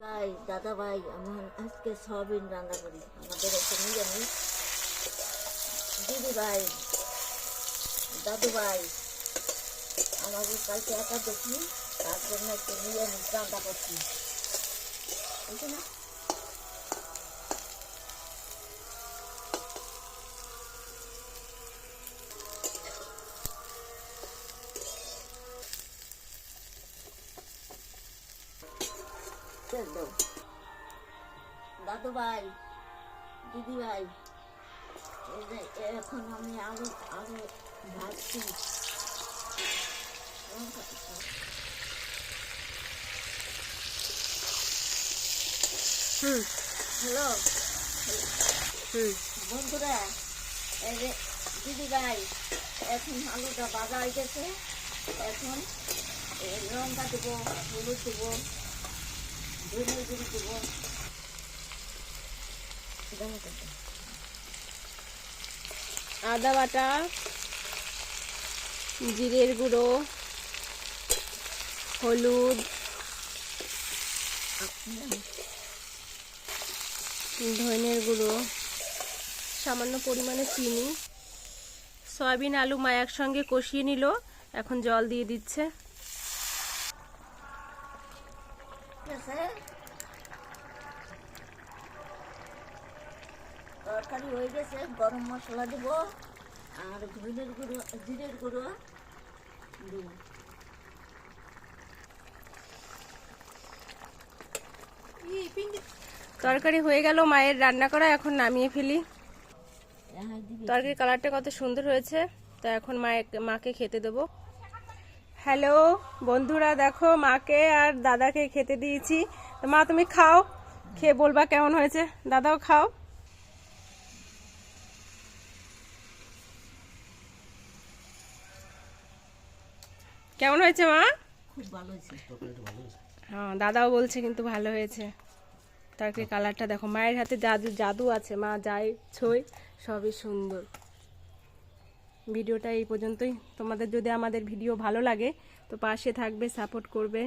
ভাই দাদা ভাই আমি আজকে সয়াবিন রান্না করি আমাদের এখানে নিরামিষ। দিদি ভাই দাদু ভাই আমাকে কালকে একাদশী তার জন্য একটু নিরামিষ রান্না করছি বুঝছো না। দাদু ভাই দিদি ভাই এখন আমি আলু আলু ভাজছি। হ্যালো বন্ধুরা, এই যে দিদি ভাই এখন আলুটা ভাজা হয়ে গেছে। এখন লঙ্কা দেবো, হলুদ দেবো, ধনে গুঁড়ি দেবো, আদা বাটা, জিরের গুঁড়ো, হলুদ, ধনের গুঁড়ো, সামান্য পরিমাণে চিনি, সয়াবিন আলু মা একসঙ্গে কষিয়ে নিল। এখন জল দিয়ে দিচ্ছে। তরকারি হয়ে গেছে, গরম মশলা দেবো আর ধনের গুঁড়ো জিরের গুঁড়ো দেবো। তরকারি হয়ে গেল মায়ের রান্না করা, এখন নামিয়ে ফেলি। তরকারির কালারটা কত সুন্দর হয়েছে। তো এখন মাকে খেতে দেবো। হ্যালো বন্ধুরা, দেখো মাকে আর দাদাকে খেতে দিয়েছি। তো মা তুমি খাও, খেয়ে বলবা কেমন হয়েছে। দাদাও খাও। কেমন হয়েছে মা? খুব ভালো হয়েছে। হ্যাঁ দাদাও বলছে কিন্তু ভালো হয়েছে। তরকারির কালারটা দেখো, মায়ের হাতে জাদু জাদু আছে, মা যাই ছই সবই সুন্দর। ভিডিওটা এই পর্যন্তই। তোমাদের যদি আমাদের ভিডিও ভালো লাগে তো পাশে থাকবে, সাপোর্ট করবে।